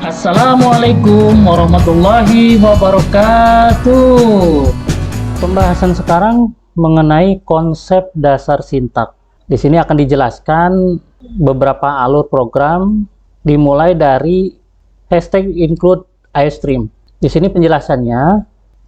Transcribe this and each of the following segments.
Assalamualaikum warahmatullahi wabarakatuh. Pembahasan sekarang mengenai konsep dasar sintak. Di sini akan dijelaskan beberapa alur program dimulai dari hashtag include iostream. Di sini penjelasannya,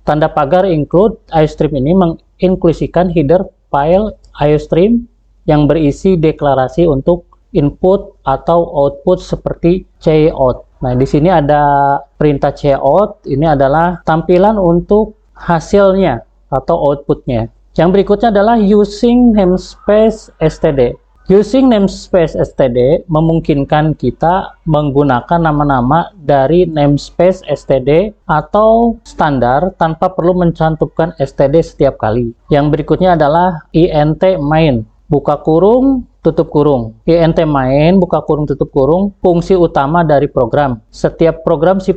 tanda pagar include iostream ini menginklusikan header file iostream yang berisi deklarasi untuk input atau output seperti cout. Nah, di sini ada perintah cout, ini adalah tampilan untuk hasilnya atau outputnya. Yang berikutnya adalah using namespace std. Using namespace std memungkinkan kita menggunakan nama-nama dari namespace std atau standar tanpa perlu mencantumkan std setiap kali. Yang berikutnya adalah int main, buka kurung, tutup kurung. int main, buka kurung, tutup kurung, fungsi utama dari program. Setiap program C++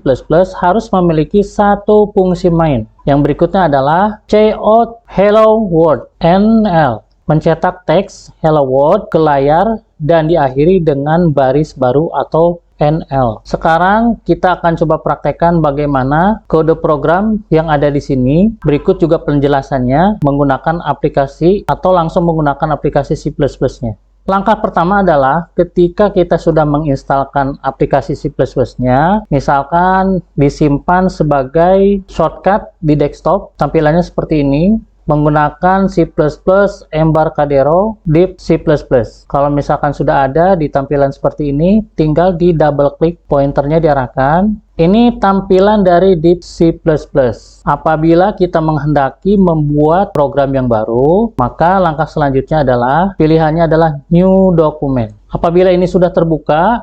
harus memiliki satu fungsi main. Yang berikutnya adalah cout hello world, NL. Mencetak teks hello world ke layar dan diakhiri dengan baris baru atau NL. Sekarang kita akan coba praktekkan bagaimana kode program yang ada di sini. Berikut juga penjelasannya menggunakan aplikasi atau langsung menggunakan aplikasi C++-nya. Langkah pertama adalah ketika kita sudah menginstalkan aplikasi C++-nya, misalkan disimpan sebagai shortcut di desktop, tampilannya seperti ini, menggunakan C++ Embarcadero Deep C++. Kalau misalkan sudah ada di tampilan seperti ini, tinggal di double klik, pointernya diarahkan. Ini tampilan dari Deep C++. Apabila kita menghendaki membuat program yang baru, maka langkah selanjutnya adalah pilihannya adalah New Document. Apabila ini sudah terbuka,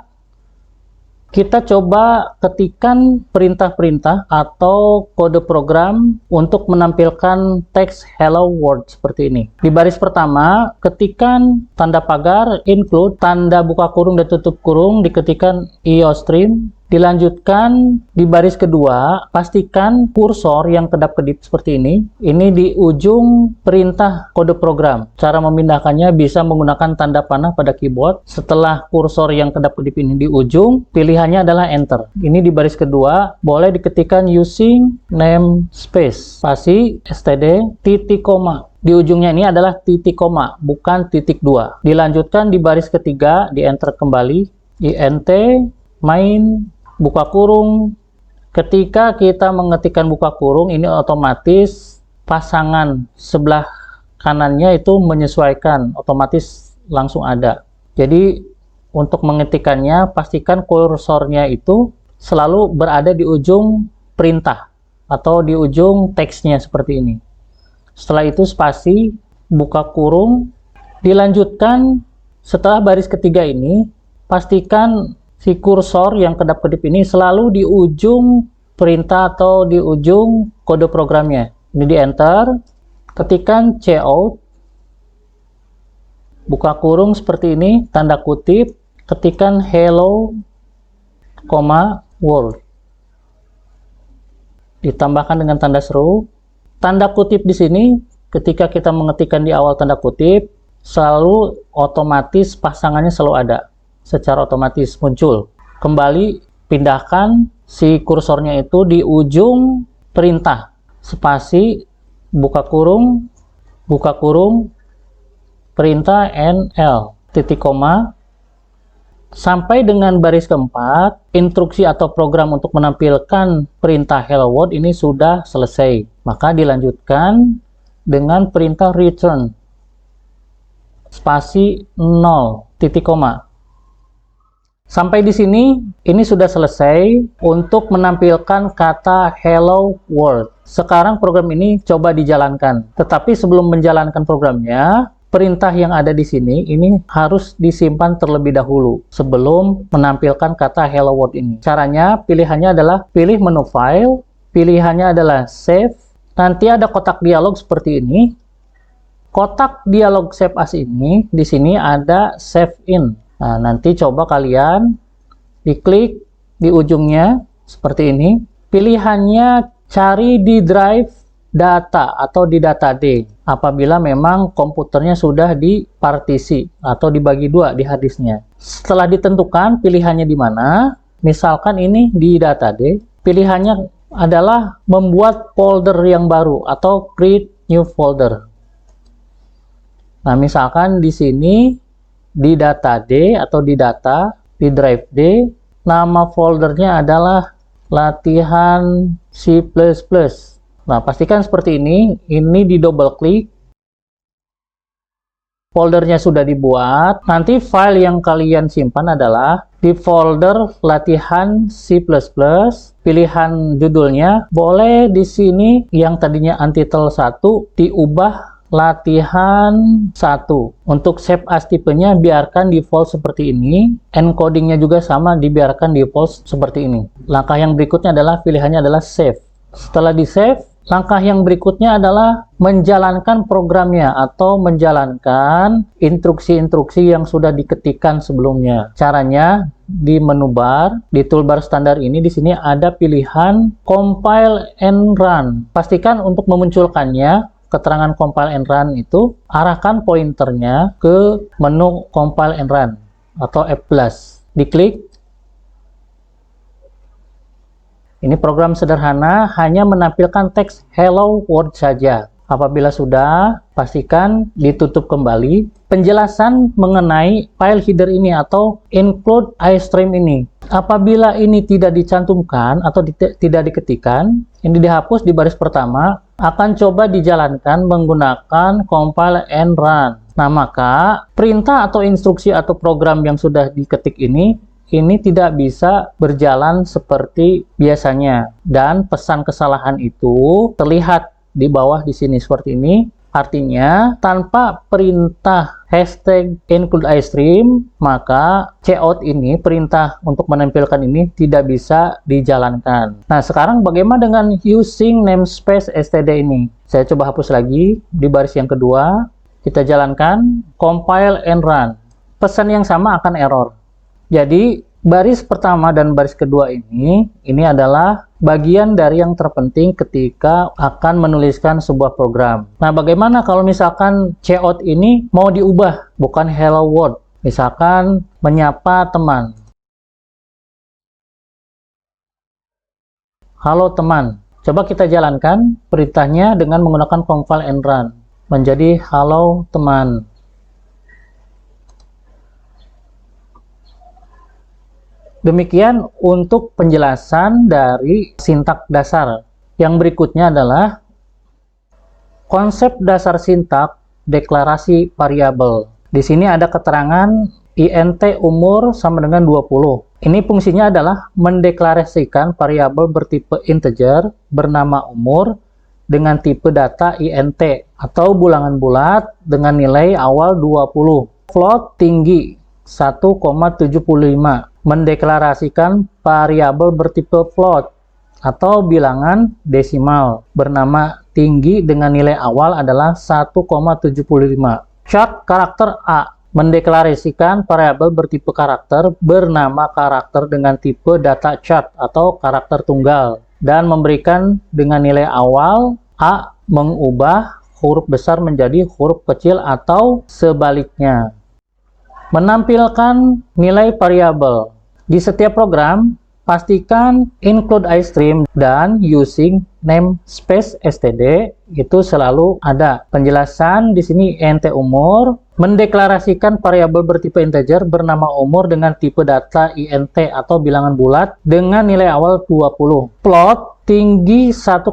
kita coba ketikkan perintah-perintah atau kode program untuk menampilkan teks hello world seperti ini. Di baris pertama, ketikkan tanda pagar include, tanda buka kurung dan tutup kurung, diketikkan iostream. Dilanjutkan di baris kedua, pastikan kursor yang kedap-kedip seperti ini di ujung perintah kode program. Cara memindahkannya bisa menggunakan tanda panah pada keyboard. Setelah kursor yang kedap-kedip ini di ujung, pilihannya adalah enter. Ini di baris kedua, boleh diketikkan using namespace, spasi, std, titik koma. Di ujungnya ini adalah titik koma, bukan titik 2. Dilanjutkan di baris ketiga, di enter kembali, int main, buka kurung. Ketika kita mengetikkan buka kurung, ini otomatis pasangan sebelah kanannya itu menyesuaikan, otomatis langsung ada. Jadi untuk mengetikkannya, pastikan kursornya itu selalu berada di ujung perintah atau di ujung teksnya seperti ini. Setelah itu spasi, buka kurung. Dilanjutkan setelah baris ketiga ini, pastikan si kursor yang kedap-kedip ini selalu di ujung perintah atau di ujung kode programnya. Ini di enter, ketikkan cout, buka kurung seperti ini, tanda kutip, ketikkan hello, world. Ditambahkan dengan tanda seru. Tanda kutip di sini, ketika kita mengetikkan di awal tanda kutip, selalu otomatis pasangannya selalu ada. Secara otomatis muncul. Kembali pindahkan si kursornya itu di ujung perintah. Spasi, buka kurung, perintah NL, titik koma. Sampai dengan baris keempat, instruksi atau program untuk menampilkan perintah hello world ini sudah selesai. Maka dilanjutkan dengan perintah return. Spasi 0, titik koma. Sampai di sini, ini sudah selesai untuk menampilkan kata hello world. Sekarang program ini coba dijalankan. Tetapi sebelum menjalankan programnya, perintah yang ada di sini ini harus disimpan terlebih dahulu sebelum menampilkan kata hello world ini. Caranya, pilihannya adalah pilih menu file, pilihannya adalah save. Nanti ada kotak dialog seperti ini. Kotak dialog save as ini, di sini ada save in. Nah, nanti coba kalian diklik di ujungnya seperti ini. Pilihannya cari di drive data atau di data D. Apabila memang komputernya sudah dipartisi atau dibagi dua di harddisknya. Setelah ditentukan pilihannya di mana, misalkan ini di data D, pilihannya adalah membuat folder yang baru atau create new folder. Nah, misalkan di sini di data D atau di data di drive D, nama foldernya adalah latihan C++. Nah, pastikan seperti ini di double klik. Foldernya sudah dibuat, nanti file yang kalian simpan adalah di folder latihan C++, pilihan judulnya, boleh di sini yang tadinya untitled 1 diubah latihan 1. Untuk save as tipenya biarkan default seperti ini, encodingnya juga sama dibiarkan default seperti ini. Langkah yang berikutnya adalah pilihannya adalah save. Setelah di save, langkah yang berikutnya adalah menjalankan programnya atau menjalankan instruksi-instruksi yang sudah diketikkan sebelumnya. Caranya di menu bar, di toolbar standar ini di sini ada pilihan compile and run. Pastikan untuk memunculkannya keterangan compile and run itu arahkan pointernya ke menu compile and run atau F+. Diklik. Ini program sederhana, hanya menampilkan teks hello world saja. Apabila sudah, pastikan ditutup kembali. Penjelasan mengenai file header ini atau include iStream ini. Apabila ini tidak dicantumkan atau tidak diketikkan, ini dihapus di baris pertama, akan coba dijalankan menggunakan compile and run. Nah, maka perintah atau instruksi atau program yang sudah diketik ini tidak bisa berjalan seperti biasanya, dan pesan kesalahan itu terlihat di bawah di sini seperti ini. Artinya tanpa perintah hashtag include iStream, maka cout ini, perintah untuk menampilkan ini tidak bisa dijalankan. Nah, sekarang bagaimana dengan using namespace std ini? Saya coba hapus lagi di baris yang kedua, kita jalankan compile and run. Pesan yang sama akan error. Jadi, baris pertama dan baris kedua ini adalah bagian dari yang terpenting ketika akan menuliskan sebuah program. Nah, bagaimana kalau misalkan cout ini mau diubah, bukan hello world, misalkan menyapa teman. Halo teman. Coba kita jalankan perintahnya dengan menggunakan compile and run. Menjadi halo teman. Demikian untuk penjelasan dari sintak dasar. Yang berikutnya adalah konsep dasar sintak deklarasi variabel. Di sini ada keterangan int umur sama dengan 20. Ini fungsinya adalah mendeklarasikan variabel bertipe integer bernama umur dengan tipe data int atau bulangan bulat dengan nilai awal 20. Float tinggi 1,75. Mendeklarasikan variabel bertipe float atau bilangan desimal bernama tinggi dengan nilai awal adalah 1,75. Chart karakter A. Mendeklarasikan variabel bertipe karakter bernama karakter dengan tipe data chart atau karakter tunggal dan memberikan dengan nilai awal A mengubah huruf besar menjadi huruf kecil atau sebaliknya. Menampilkan nilai variabel. Di setiap program, pastikan include iStream dan using namespace std itu selalu ada. Penjelasan di sini int umur, mendeklarasikan variabel bertipe integer bernama umur dengan tipe data int atau bilangan bulat dengan nilai awal 20. Float tinggi 1,75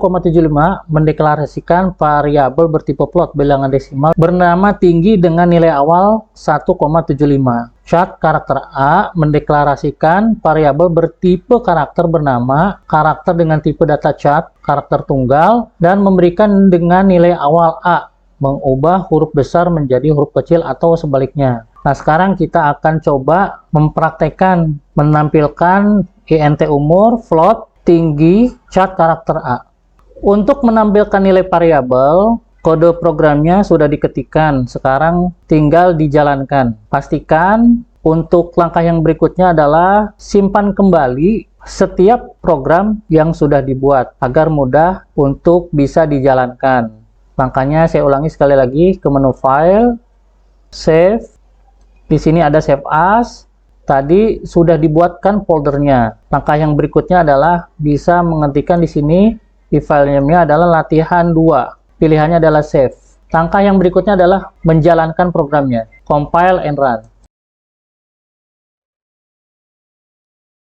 mendeklarasikan variabel bertipe float bilangan desimal bernama tinggi dengan nilai awal 1,75. Chart karakter A mendeklarasikan variabel bertipe karakter bernama karakter dengan tipe data chart karakter tunggal dan memberikan dengan nilai awal A mengubah huruf besar menjadi huruf kecil atau sebaliknya. Nah, sekarang kita akan coba mempraktekkan menampilkan int umur, float, tinggi, chart karakter A. Untuk menampilkan nilai variabel, kode programnya sudah diketikkan, sekarang tinggal dijalankan. Pastikan untuk langkah yang berikutnya adalah simpan kembali setiap program yang sudah dibuat agar mudah untuk bisa dijalankan. Langkahnya saya ulangi sekali lagi, ke menu file, save. Di sini ada save as. Tadi sudah dibuatkan foldernya. Langkah yang berikutnya adalah bisa mengetikkan di sini di file name-nya adalah latihan 2. Pilihannya adalah save. Langkah yang berikutnya adalah menjalankan programnya. Compile and run.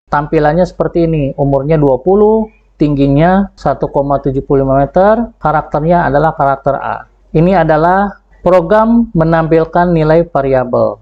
Tampilannya seperti ini. Umurnya 20, tingginya 1,75 meter, karakternya adalah karakter A. Ini adalah program menampilkan nilai variabel.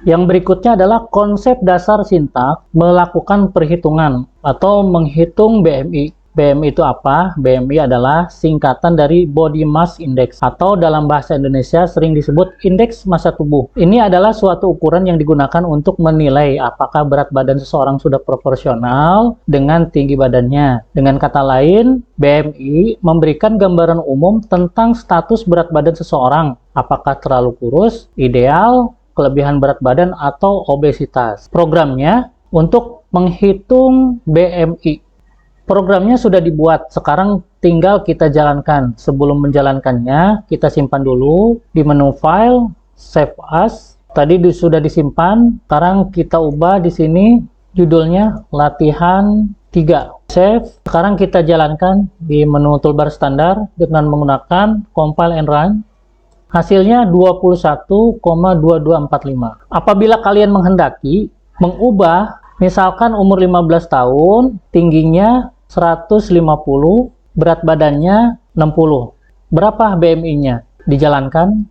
Yang berikutnya adalah konsep dasar sintaks melakukan perhitungan atau menghitung BMI. BMI itu apa? BMI adalah singkatan dari Body Mass Index atau dalam bahasa Indonesia sering disebut indeks massa tubuh. Ini adalah suatu ukuran yang digunakan untuk menilai apakah berat badan seseorang sudah proporsional dengan tinggi badannya. Dengan kata lain, BMI memberikan gambaran umum tentang status berat badan seseorang. Apakah terlalu kurus, ideal, kelebihan berat badan, atau obesitas. Programnya untuk menghitung BMI. Programnya sudah dibuat, sekarang tinggal kita jalankan. Sebelum menjalankannya, kita simpan dulu di menu file, save as. Tadi sudah disimpan, sekarang kita ubah di sini judulnya latihan 3. Save. Sekarang kita jalankan di menu toolbar standar dengan menggunakan compile and run. Hasilnya 21,2245. Apabila kalian menghendaki mengubah, misalkan umur 15 tahun, tingginya 150, berat badannya 60. Berapa BMI-nya? Dijalankan.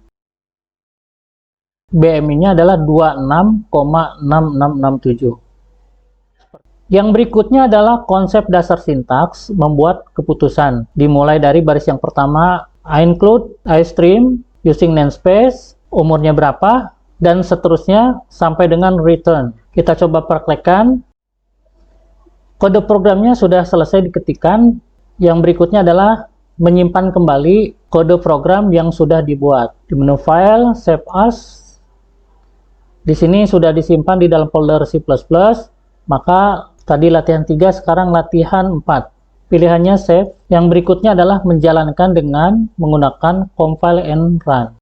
BMI-nya adalah 26,6667. Yang berikutnya adalah konsep dasar sintaks membuat keputusan. Dimulai dari baris yang pertama, I include, I stream, using namespace, umurnya berapa, dan seterusnya sampai dengan return. Kita coba praktekkan. Kode programnya sudah selesai diketikkan. Yang berikutnya adalah menyimpan kembali kode program yang sudah dibuat. Di menu file, save as. Di sini sudah disimpan di dalam folder C++. Maka tadi latihan 3, sekarang latihan 4. Pilihannya save. Yang berikutnya adalah menjalankan dengan menggunakan compile and run.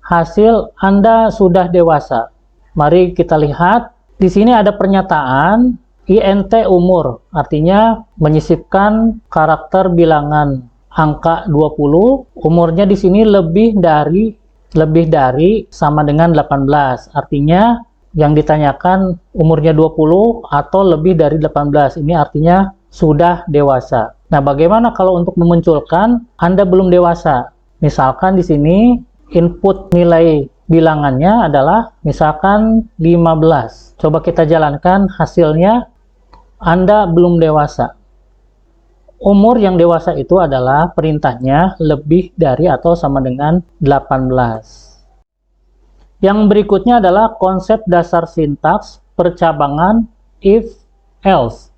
Hasil Anda sudah dewasa. Mari kita lihat. Di sini ada pernyataan INT umur, artinya menyisipkan karakter bilangan angka 20. Umurnya di sini lebih dari sama dengan 18. Artinya yang ditanyakan umurnya 20 atau lebih dari 18. Ini artinya sudah dewasa. Nah, bagaimana kalau untuk memunculkan Anda belum dewasa? Misalkan di sini input nilai bilangannya adalah misalkan 15. Coba kita jalankan, hasilnya Anda belum dewasa. Umur yang dewasa itu adalah perintahnya lebih dari atau sama dengan 18. Yang berikutnya adalah konsep dasar sintaks percabangan if else.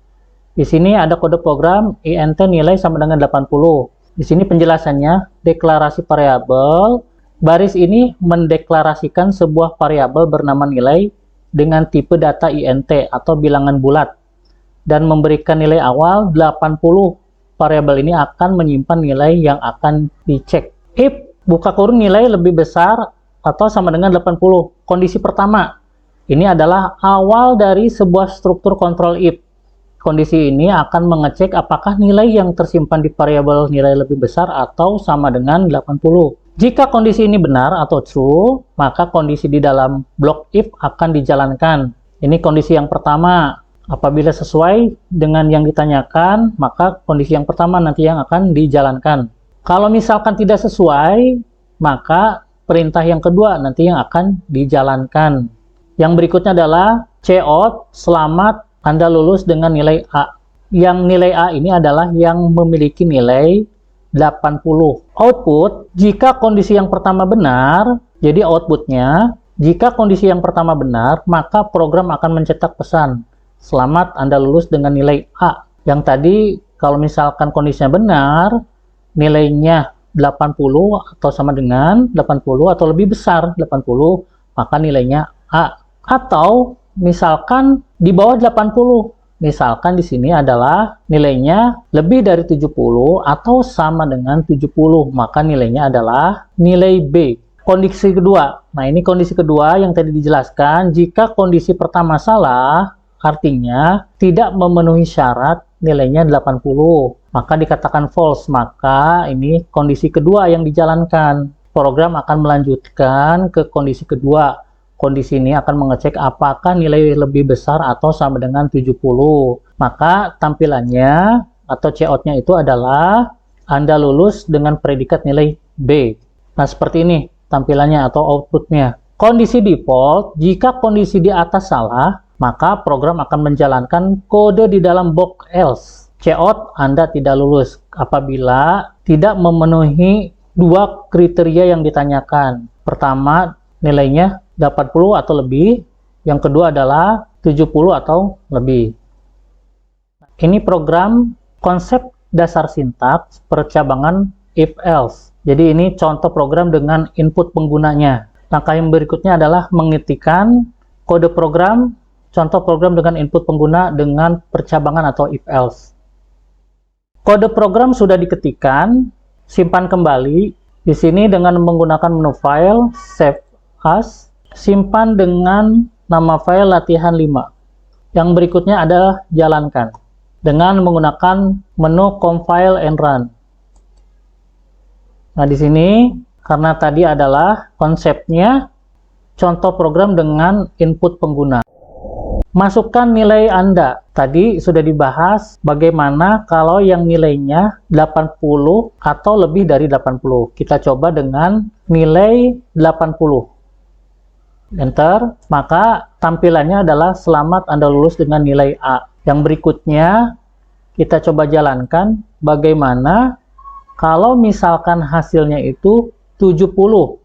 Di sini ada kode program int nilai sama dengan 80. Di sini penjelasannya, deklarasi variabel. Baris ini mendeklarasikan sebuah variabel bernama nilai dengan tipe data int atau bilangan bulat dan memberikan nilai awal 80. Variabel ini akan menyimpan nilai yang akan dicek. If buka kurung nilai lebih besar atau sama dengan 80. Kondisi pertama, ini adalah awal dari sebuah struktur kontrol if. Kondisi ini akan mengecek apakah nilai yang tersimpan di variabel nilai lebih besar atau sama dengan 80. Jika kondisi ini benar atau true, maka kondisi di dalam blok if akan dijalankan. Ini kondisi yang pertama. Apabila sesuai dengan yang ditanyakan, maka kondisi yang pertama nanti yang akan dijalankan. Kalau misalkan tidak sesuai, maka perintah yang kedua nanti yang akan dijalankan. Yang berikutnya adalah cout, selamat Anda lulus dengan nilai A. Yang nilai A ini adalah yang memiliki nilai 80. Output, jika kondisi yang pertama benar, jadi outputnya, jika kondisi yang pertama benar, maka program akan mencetak pesan. Selamat Anda lulus dengan nilai A. Yang tadi, kalau misalkan kondisinya benar, nilainya 80 atau sama dengan 80 atau lebih besar 80, maka nilainya A. Atau misalkan di bawah 80, misalkan di sini adalah nilainya lebih dari 70 atau sama dengan 70, maka nilainya adalah nilai B. kondisi kedua. Nah, ini kondisi kedua yang tadi dijelaskan. Jika kondisi pertama salah, artinya tidak memenuhi syarat nilainya 80. Maka dikatakan false. Maka ini kondisi kedua yang dijalankan. Program akan melanjutkan ke kondisi kedua. Kondisi ini akan mengecek apakah nilai lebih besar atau sama dengan 70. Maka tampilannya atau cout-nya itu adalah Anda lulus dengan predikat nilai B. Nah, seperti ini tampilannya atau outputnya. Kondisi default, jika kondisi di atas salah, maka program akan menjalankan kode di dalam box else. Cout Anda tidak lulus apabila tidak memenuhi dua kriteria yang ditanyakan. Pertama, nilainya 80 atau lebih. Yang kedua adalah 70 atau lebih. Ini program konsep dasar sintaks percabangan if-else. Jadi ini contoh program dengan input penggunanya. Langkah yang berikutnya adalah mengetikkan kode program, contoh program dengan input pengguna dengan percabangan atau if-else. Kode program sudah diketikkan, simpan kembali. Di sini dengan menggunakan menu file, save as, simpan dengan nama file latihan 5. Yang berikutnya adalah jalankan dengan menggunakan menu compile and run. Nah, di sini karena tadi adalah konsepnya contoh program dengan input pengguna. Masukkan nilai Anda. Tadi sudah dibahas bagaimana kalau yang nilainya 80 atau lebih dari 80. Kita coba dengan nilai 80. Enter. Maka tampilannya adalah selamat Anda lulus dengan nilai A. Yang berikutnya kita coba jalankan bagaimana kalau misalkan hasilnya itu 70.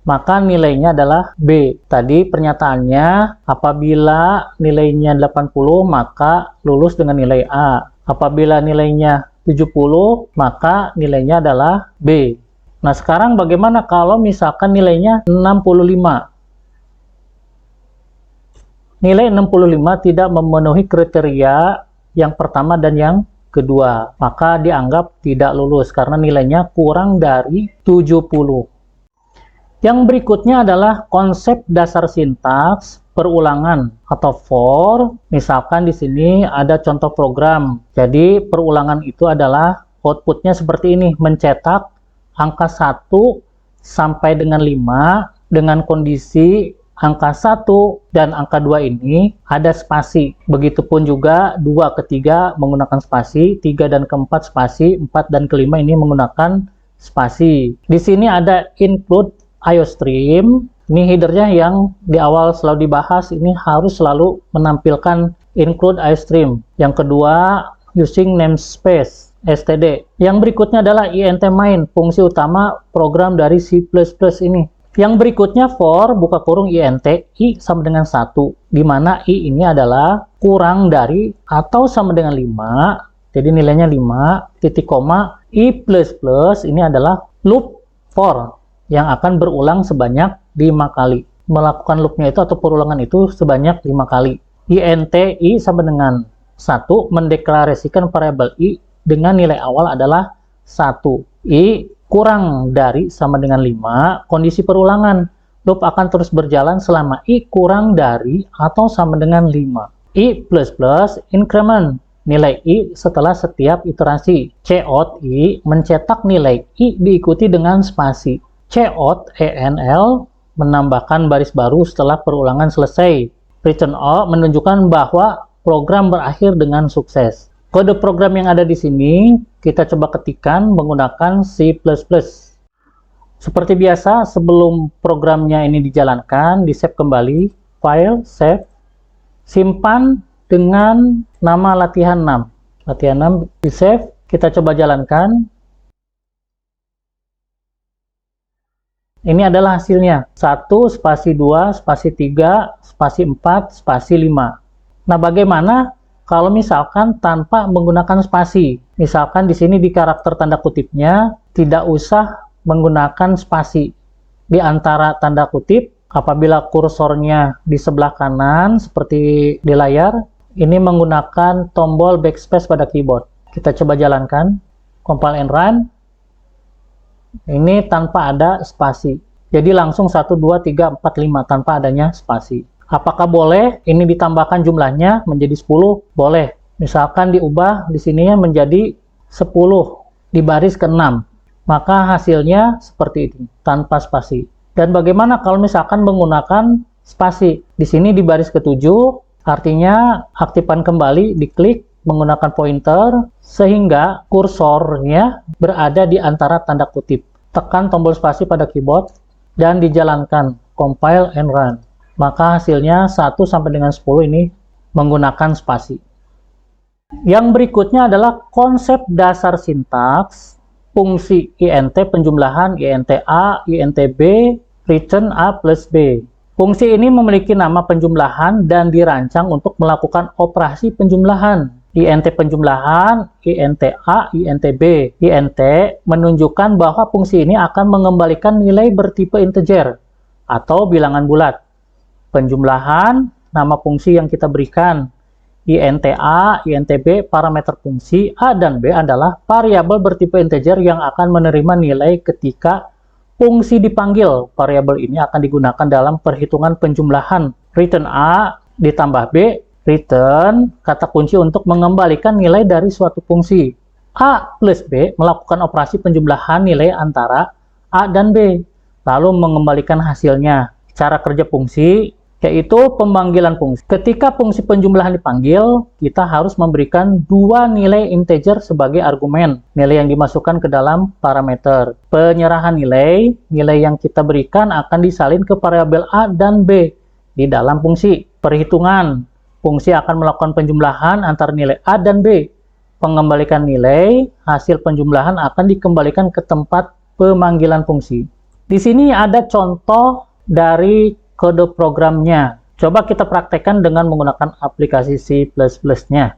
Maka nilainya adalah B. Tadi pernyataannya apabila nilainya 80 maka lulus dengan nilai A. Apabila nilainya 70 maka nilainya adalah B. Nah, sekarang bagaimana kalau misalkan nilainya 65? Nilai 65 tidak memenuhi kriteria yang pertama dan yang kedua. Maka dianggap tidak lulus karena nilainya kurang dari 70. Yang berikutnya adalah konsep dasar sintaks perulangan atau for. Misalkan di sini ada contoh program. Jadi perulangan itu adalah outputnya seperti ini, mencetak angka 1 sampai dengan 5 dengan kondisi angka 1 dan angka 2 ini ada spasi. Begitupun juga 2 ke 3 menggunakan spasi, 3 dan keempat spasi, 4 dan kelima ini menggunakan spasi. Di sini ada include IOStream. Ini headernya yang di awal selalu dibahas, ini harus selalu menampilkan include IOStream. Yang kedua, using namespace std. Yang berikutnya adalah int main, fungsi utama program dari C++ ini. Yang berikutnya for buka kurung int i sama dengan 1, di mana i ini adalah kurang dari atau sama dengan 5. Jadi nilainya 5, titik koma, i++ ini adalah loop for yang akan berulang sebanyak 5 kali. Melakukan loopnya itu atau perulangan itu sebanyak 5 kali. int i sama dengan 1 mendeklarasikan variabel i dengan nilai awal adalah 1. I kurang dari sama dengan 5, kondisi perulangan. Loop akan terus berjalan selama i kurang dari atau sama dengan 5. i++ increment, nilai i setelah setiap iterasi. Cout i mencetak nilai i diikuti dengan spasi. Cout enl menambahkan baris baru setelah perulangan selesai. Return O menunjukkan bahwa program berakhir dengan sukses. Kode program yang ada di sini kita coba ketikkan menggunakan C++. Seperti biasa, sebelum programnya ini dijalankan, di-save kembali, file, save, simpan dengan nama latihan 6. Latihan 6 di-save, kita coba jalankan. Ini adalah hasilnya. 1, spasi 2, spasi 3, spasi 4, spasi 5. Nah, bagaimana kalau misalkan tanpa menggunakan spasi? Misalkan di sini di karakter tanda kutipnya tidak usah menggunakan spasi. Di antara tanda kutip, apabila kursornya di sebelah kanan seperti di layar, ini menggunakan tombol backspace pada keyboard. Kita coba jalankan, compile and run. Ini tanpa ada spasi. Jadi langsung 1, 2, 3, 4, 5 tanpa adanya spasi. Apakah boleh ini ditambahkan jumlahnya menjadi 10? Boleh. Misalkan diubah di sininya menjadi 10 di baris ke-6. Maka hasilnya seperti ini, tanpa spasi. Dan bagaimana kalau misalkan menggunakan spasi? Di sini di baris ke-7, artinya aktifkan kembali, diklik menggunakan pointer, sehingga kursornya berada di antara tanda kutip. Tekan tombol spasi pada keyboard, dan dijalankan, compile and run. Maka hasilnya 1 sampai dengan 10 ini menggunakan spasi. Yang berikutnya adalah konsep dasar sintaks, fungsi int penjumlahan, int a, int b, return a plus b. Fungsi ini memiliki nama penjumlahan dan dirancang untuk melakukan operasi penjumlahan. Int penjumlahan, int a, int b. Int menunjukkan bahwa fungsi ini akan mengembalikan nilai bertipe integer atau bilangan bulat. Penjumlahan, nama fungsi yang kita berikan. Int a, int b, parameter fungsi. A dan b adalah variabel bertipe integer yang akan menerima nilai ketika fungsi dipanggil. Variabel ini akan digunakan dalam perhitungan penjumlahan. Return a ditambah b, return kata kunci untuk mengembalikan nilai dari suatu fungsi. A plus B melakukan operasi penjumlahan nilai antara A dan B, lalu mengembalikan hasilnya. Cara kerja fungsi yaitu pemanggilan fungsi. Ketika fungsi penjumlahan dipanggil, kita harus memberikan dua nilai integer sebagai argumen, nilai yang dimasukkan ke dalam parameter. Penyerahan nilai yang kita berikan akan disalin ke variabel A dan B di dalam fungsi. Perhitungan, fungsi akan melakukan penjumlahan antara nilai A dan B. Pengembalikan nilai, hasil penjumlahan akan dikembalikan ke tempat pemanggilan fungsi. Di sini ada contoh dari kode programnya. Coba kita praktekkan dengan menggunakan aplikasi C++-nya.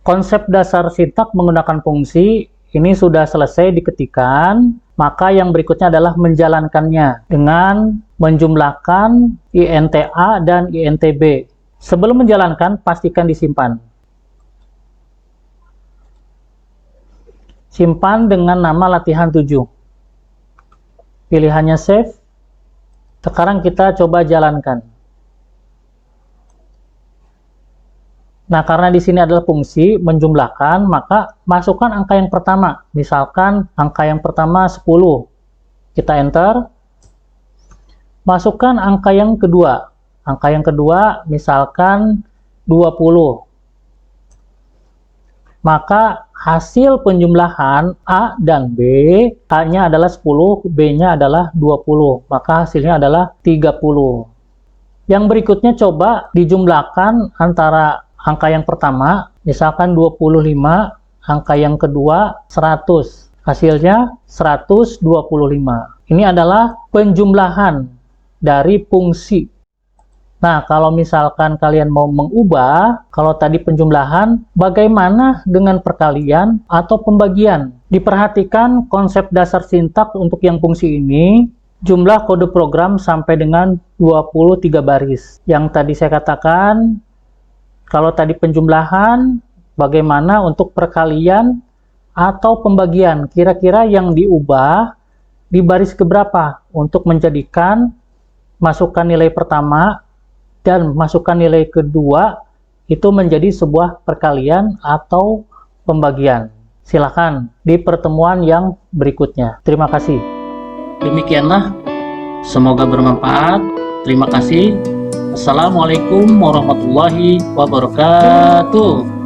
Konsep dasar sintak menggunakan fungsi ini sudah selesai diketikkan, maka yang berikutnya adalah menjalankannya dengan menjumlahkan int a dan int b. Sebelum menjalankan, pastikan disimpan. Simpan dengan nama latihan 7. Pilihannya save. Sekarang kita coba jalankan. Nah, karena di sini adalah fungsi menjumlahkan, maka masukkan angka yang pertama. Misalkan angka yang pertama 10. Kita enter. Masukkan angka yang kedua. Angka yang kedua misalkan 20. Maka hasil penjumlahan A dan B, A-nya adalah 10, B-nya adalah 20. Maka hasilnya adalah 30. Yang berikutnya coba dijumlahkan antara angka yang pertama, misalkan 25, angka yang kedua 100. Hasilnya 125. Ini adalah penjumlahan dari fungsi. Nah, kalau misalkan kalian mau mengubah, kalau tadi penjumlahan, bagaimana dengan perkalian atau pembagian? Diperhatikan konsep dasar sintak untuk yang fungsi ini, jumlah kode program sampai dengan 23 baris. Yang tadi saya katakan, kalau tadi penjumlahan, bagaimana untuk perkalian atau pembagian? Kira-kira yang diubah di baris keberapa untuk menjadikan masukkan nilai pertama dan masukkan nilai kedua itu menjadi sebuah perkalian atau pembagian. Silakan di pertemuan yang berikutnya. Terima kasih. Demikianlah, semoga bermanfaat. Terima kasih. Assalamualaikum warahmatullahi wabarakatuh.